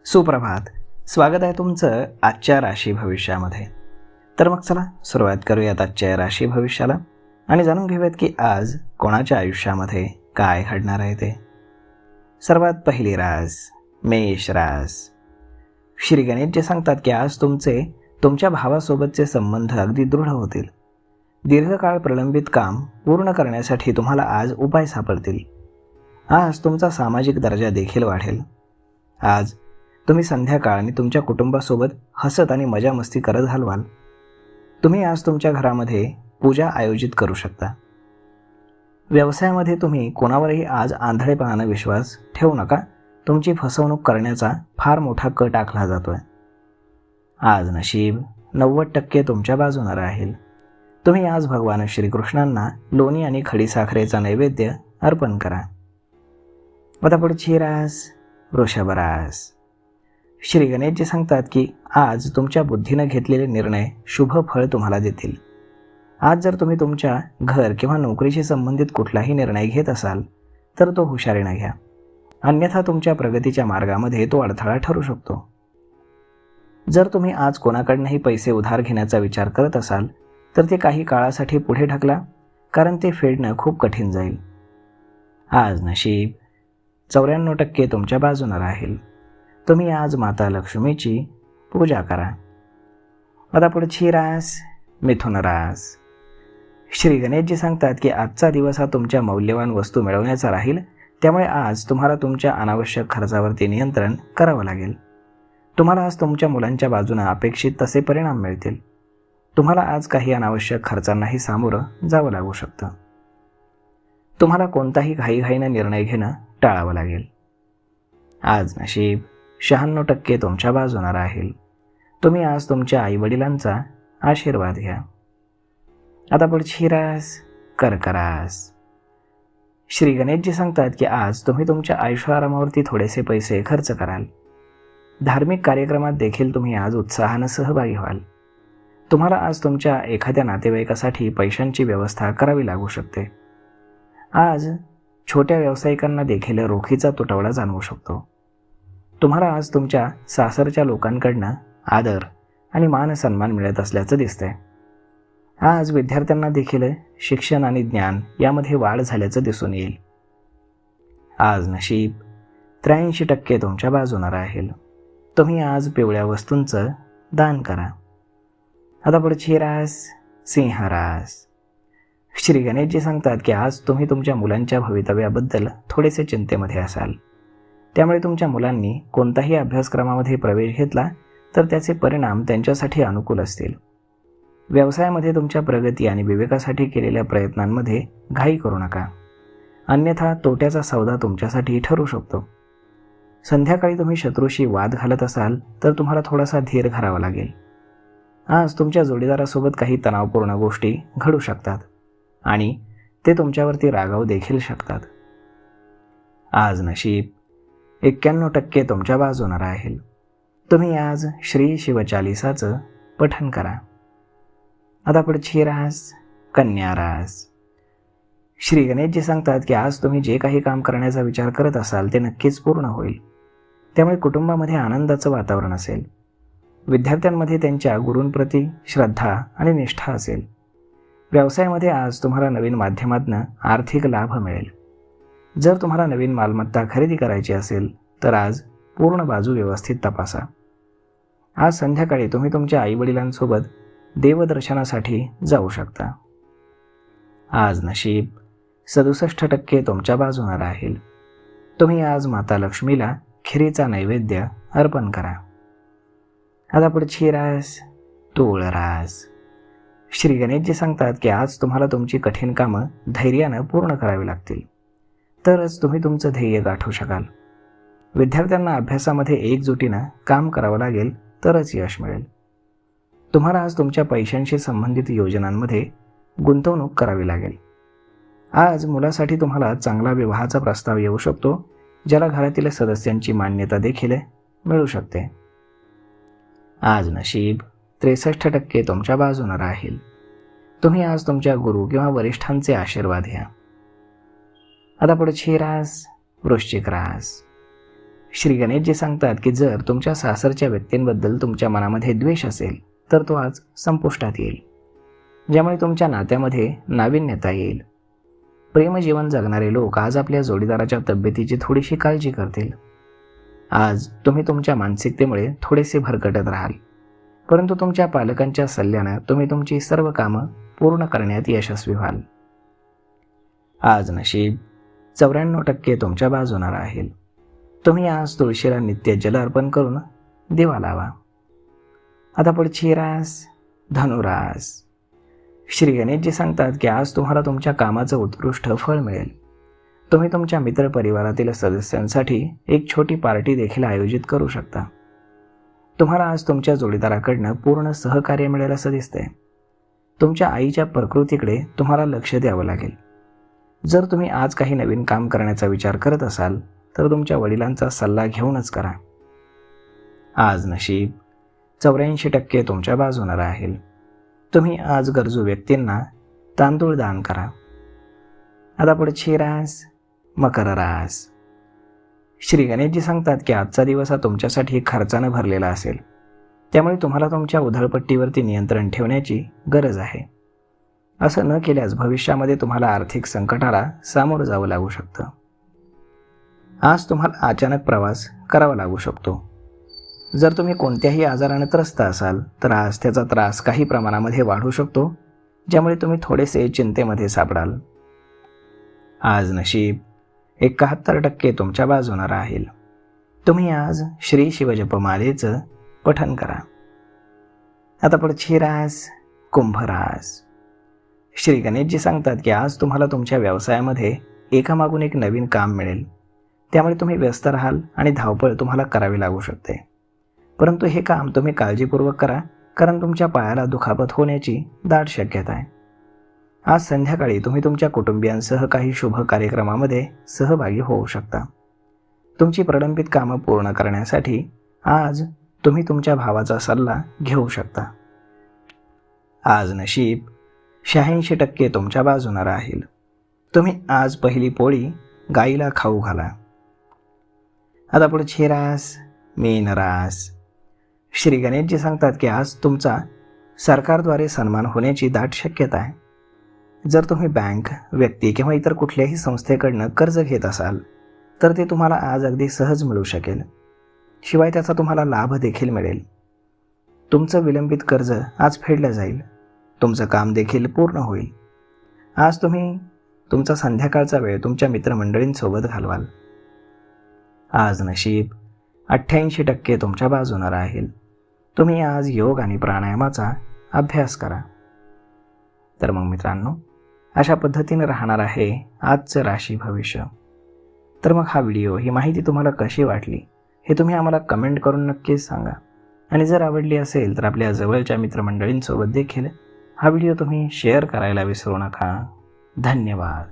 सुप्रभात. स्वागत आहे तुमचं आजच्या राशी भविष्यामध्ये. तर मग चला सुरुवात करूयात आजच्या राशी भविष्याला आणि जाणून घेऊयात की आज कोणाच्या आयुष्यामध्ये काय घडणार आहे ते. सर्वात पहिली रास मेष रास. श्री गणेशजी सांगतात की आज तुमच्या भावासोबतचे संबंध अगदी दृढ होतील. दीर्घकाळ प्रलंबित काम पूर्ण करण्यासाठी तुम्हाला आज उपाय सापडतील. आज तुमचा सामाजिक दर्जा देखील वाढेल. आज तुम्ही संध्याकाळ आणि तुमच्या कुटुंबासोबत हसत आणि मजा मस्ती करत घालवाल. तुम्ही आज तुमच्या घरामध्ये पूजा आयोजित करू शकता. व्यवसायामध्ये तुम्ही कोणावरही आज आंधळेपणाने विश्वास ठेवू नका. तुमची फसवणूक करण्याचा फार मोठा कट आखला जातोय. आज नशीब 90% तुमच्या बाजूने राहील. तुम्ही आज भगवान श्रीकृष्णांना लोणी आणि खडीसाखरेचा नैवेद्य अर्पण करा. आता पुढची रास वृषभ रास. श्री गणेशजी सांगतात की आज तुमच्या बुद्धीनं घेतलेले निर्णय शुभ फळ तुम्हाला देतील. आज जर तुम्ही तुमच्या घर किंवा नोकरीशी संबंधित कुठलाही निर्णय घेत असाल तर तो हुशारीने घ्या, अन्यथा तुमच्या प्रगतीच्या मार्गामध्ये तो अडथळा ठरू शकतो. जर तुम्ही आज कोणाकडनंही पैसे उधार घेण्याचा विचार करत असाल तर ते काही काळासाठी पुढे ढकला, कारण ते फेडणं खूप कठीण जाईल. आज नशीब 94% तुमच्या बाजूने राहील. तुम्ही आज माता लक्ष्मीची पूजा करा. आता पुढची रास मिथुन रास. श्री गणेशजी सांगतात की आजचा दिवस हा तुमच्या मौल्यवान वस्तू मिळवण्याचा राहील. त्यामुळे आज तुम्हाला तुमच्या अनावश्यक खर्चावरती नियंत्रण करावं लागेल. तुम्हाला आज तुमच्या मुलांच्या बाजूने अपेक्षित तसे परिणाम मिळतील. तुम्हाला आज काही अनावश्यक खर्चांनाही सामोरं जावं लागू शकतं. तुम्हाला कोणताही घाईघाईने निर्णय घेणं टाळावं लागेल. आज नशीब 96% तुमच्या बाजूने राहील. तुम्ही आज तुमच्या आईवडिलांचा आशीर्वाद घ्या. आता पुढची रास कर्क रास. श्री गणेशजी सांगतात की आज तुम्ही तुमच्या आयुष्यारामावरती थोडेसे पैसे खर्च कराल. धार्मिक कार्यक्रमात देखील तुम्ही आज उत्साहानं सहभागी व्हाल. तुम्हाला आज तुमच्या एखाद्या नातेवाईकासाठी पैशांची व्यवस्था करावी लागू शकते. आज छोट्या व्यावसायिकांना देखील रोखीचा तुटवडा जाणवू शकतो. तुम्हाला आज तुमच्या सासरच्या लोकांकडनं आदर आणि मान सन्मान मिळत असल्याचं दिसतंय. आज विद्यार्थ्यांना देखील शिक्षण आणि ज्ञान यामध्ये वाढ झाल्याचं दिसून येईल. आज नशीब 83% तुमच्या बाजूने राहील. तुम्ही आज पिवळ्या वस्तूंचं दान करा. आता पुढची रास सिंह रास. श्री गणेशजी सांगतात की आज तुम्ही तुमच्या मुलांच्या भवितव्याबद्दल थोडेसे चिंतेमध्ये असाल. त्यामुळे तुमच्या मुलांनी कोणताही अभ्यासक्रमामध्ये प्रवेश घेतला तर त्याचे परिणाम त्यांच्यासाठी अनुकूल असतील. व्यवसायामध्ये तुमच्या प्रगती आणि विवेकासाठी केलेल्या प्रयत्नांमध्ये घाई करू नका, अन्यथा तोट्याचा सौदा तुमच्यासाठी ठरू शकतो. संध्याकाळी तुम्ही शत्रूशी वाद घालत असाल तर तुम्हाला थोडासा धीर धरावा लागेल. आज तुमच्या जोडीदारासोबत काही तणावपूर्ण गोष्टी घडू शकतात आणि ते तुमच्यावरती रागावू देखील शकतात. आज नशीब 91% तुमच्या बाजूने राहील. तुम्ही आज श्री शिवचालिसाचं पठण करा. आता पुढची रास कन्या रास. श्री गणेशजी सांगतात की आज तुम्ही जे काही काम करण्याचा विचार करत असाल ते नक्कीच पूर्ण होईल. त्यामुळे कुटुंबामध्ये आनंदाचं वातावरण असेल. विद्यार्थ्यांमध्ये त्यांच्या गुरूंप्रती श्रद्धा आणि निष्ठा असेल. व्यवसायामध्ये आज तुम्हाला नवीन माध्यमातून आर्थिक लाभ मिळेल. जर तुम्हाला नवीन मालमत्ता खरेदी करायची असेल तर आज पूर्ण बाजू व्यवस्थित तपासा. आज संध्याकाळी तुम्ही तुमच्या आईवडिलांसोबत देवदर्शनासाठी जाऊ शकता. आज नशीब 67% तुमच्या बाजूने राहील. तुम्ही आज माता लक्ष्मीला खिरीचा नैवेद्य अर्पण करा. आता पुढची रास तूळ रास. श्री गणेशजी सांगतात की आज तुम्हाला तुमची कठीण कामं धैर्यानं पूर्ण करावी लागतील, तरच तुम्ही तुमचं ध्येय गाठू शकाल. विद्यार्थ्यांना अभ्यासामध्ये एकजुटीनं काम करावं लागेल तरच यश मिळेल. तुम्हाला आज तुमच्या पैशांशी संबंधित योजनांमध्ये गुंतवणूक करावी लागेल. आज मुलासाठी तुम्हाला चांगला विवाहाचा प्रस्ताव येऊ शकतो, ज्याला घरातील सदस्यांची मान्यता देखील मिळू शकते. आज नशीब 63% तुमच्या बाजूने राहील. तुम्ही आज तुमच्या गुरु किंवा वरिष्ठांचे आशीर्वाद घ्या. आता पुढची रास वृश्चिक रास. श्री गणेशजी सांगतात की जर तुमच्या सासरच्या व्यक्तींबद्दल तुमच्या मनामध्ये द्वेष असेल तर तो आज संपुष्टात येईल, ज्यामुळे तुमच्या नात्यामध्ये नाविन्यता येईल. प्रेमजीवन जगणारे लोक आज आपल्या जोडीदाराच्या तब्येतीची थोडीशी काळजी करतील. आज तुम्ही तुमच्या मानसिकतेमुळे थोडेसे भरकटत राहाल, परंतु तुमच्या पालकांच्या सल्ल्यानं तुम्ही तुमची सर्व कामं पूर्ण करण्यात यशस्वी व्हाल. आज नशीब 94% तुमच्या बाजूने राहील. तुम्ही आज तुळशीला नित्य जल अर्पण करून दिवा लावा. आता पुढची रास धनुरास. श्री गणेशजी सांगतात की आज तुम्हाला तुमच्या कामाचं उत्कृष्ट फळ मिळेल. तुम्ही तुमच्या मित्रपरिवारातील सदस्यांसाठी एक छोटी पार्टी देखील आयोजित करू शकता. तुम्हाला आज तुमच्या जोडीदाराकडनं पूर्ण सहकार्य मिळेल असं दिसतंय. तुमच्या आईच्या प्रकृतीकडे तुम्हाला लक्ष द्यावं लागेल. जर तुम्ही आज काही नवीन काम करण्याचा विचार करत असाल तर तुमच्या वडिलांचा सल्ला घेऊनच करा. आज नशीब 84% तुमच्या बाजूने राहील. तुम्ही आज गरजू व्यक्तींना तांदूळ दान करा. आता पुढची रास मकर रास. श्री गणेशजी सांगतात की आजचा दिवस हा तुमच्यासाठी खर्चानं भरलेला असेल, त्यामुळे तुम्हाला तुमच्या उधळपट्टीवरती नियंत्रण ठेवण्याची गरज आहे. असं न केल्यास भविष्यामध्ये तुम्हाला आर्थिक संकटाला सामोरं जावं लागू शकतं. आज तुम्हाला अचानक प्रवास करावा लागू शकतो. जर तुम्ही कोणत्याही आजाराने त्रस्त असाल तर आज त्याचा त्रास काही प्रमाणामध्ये वाढू शकतो, ज्यामुळे तुम्ही थोडेसे चिंतेमध्ये सापडाल. आज नशीब 71% तुमच्या बाजूने राहील. तुम्ही आज श्री शिवजपमालेचं पठण करा. आता पुढची रास कुंभ रास. श्री गणेशजी सांगतात की आज तुम्हाला तुमच्या व्यवसायामध्ये एकामागून एक नवीन काम मिळेल, त्यामुळे तुम्ही व्यस्त राहाल आणि धावपळ तुम्हाला करावी लागू शकते. परंतु हे काम तुम्ही काळजीपूर्वक करा, कारण तुमच्या पायाला दुखापत होण्याची दाट शक्यता आहे. आज संध्याकाळी तुम्ही तुमच्या कुटुंबियांसह काही शुभ कार्यक्रमामध्ये सहभागी होऊ शकता. तुमची प्रलंबित कामं पूर्ण करण्यासाठी आज तुम्ही तुमच्या भावाचा सल्ला घेऊ शकता. आज नशीब 86% तुमच्या बाजूने राहील. तुम्ही आज पहिली पोळी गाईला खाऊ घाला. आता पुढची रास मीन रास. श्री गणेशजी सांगतात की आज तुमचा सरकारद्वारे सन्मान होण्याची दाट शक्यता आहे. जर तुम्ही बँक, व्यक्ती किंवा इतर कुठल्याही संस्थेकडनं कर्ज घेत असाल तर ते तुम्हाला आज अगदी सहज मिळू शकेल. शिवाय त्याचा तुम्हाला लाभ देखील मिळेल. तुमचं विलंबित कर्ज आज फेडलं जाईल. तुमचं काम देखील पूर्ण होईल. आज तुम्ही तुमचा संध्याकाळचा वेळ तुमच्या मित्रमंडळींसोबत घालवाल. आज नशीब 88% तुमच्या बाजूने राहील. तुम्ही आज योग आणि प्राणायामाचा अभ्यास करा. तर मग मित्रांनो, अशा पद्धतीने राहणार आहे आजचं राशी भविष्य. तर मग हा व्हिडिओ, ही माहिती तुम्हाला कशी वाटली हे तुम्ही आम्हाला कमेंट करून नक्कीच सांगा. आणि जर आवडली असेल तर आपल्या जवळच्या मित्रमंडळींसोबत देखील हा व्हिडिओ तुम्ही शेअर करायला विसरू नका. धन्यवाद.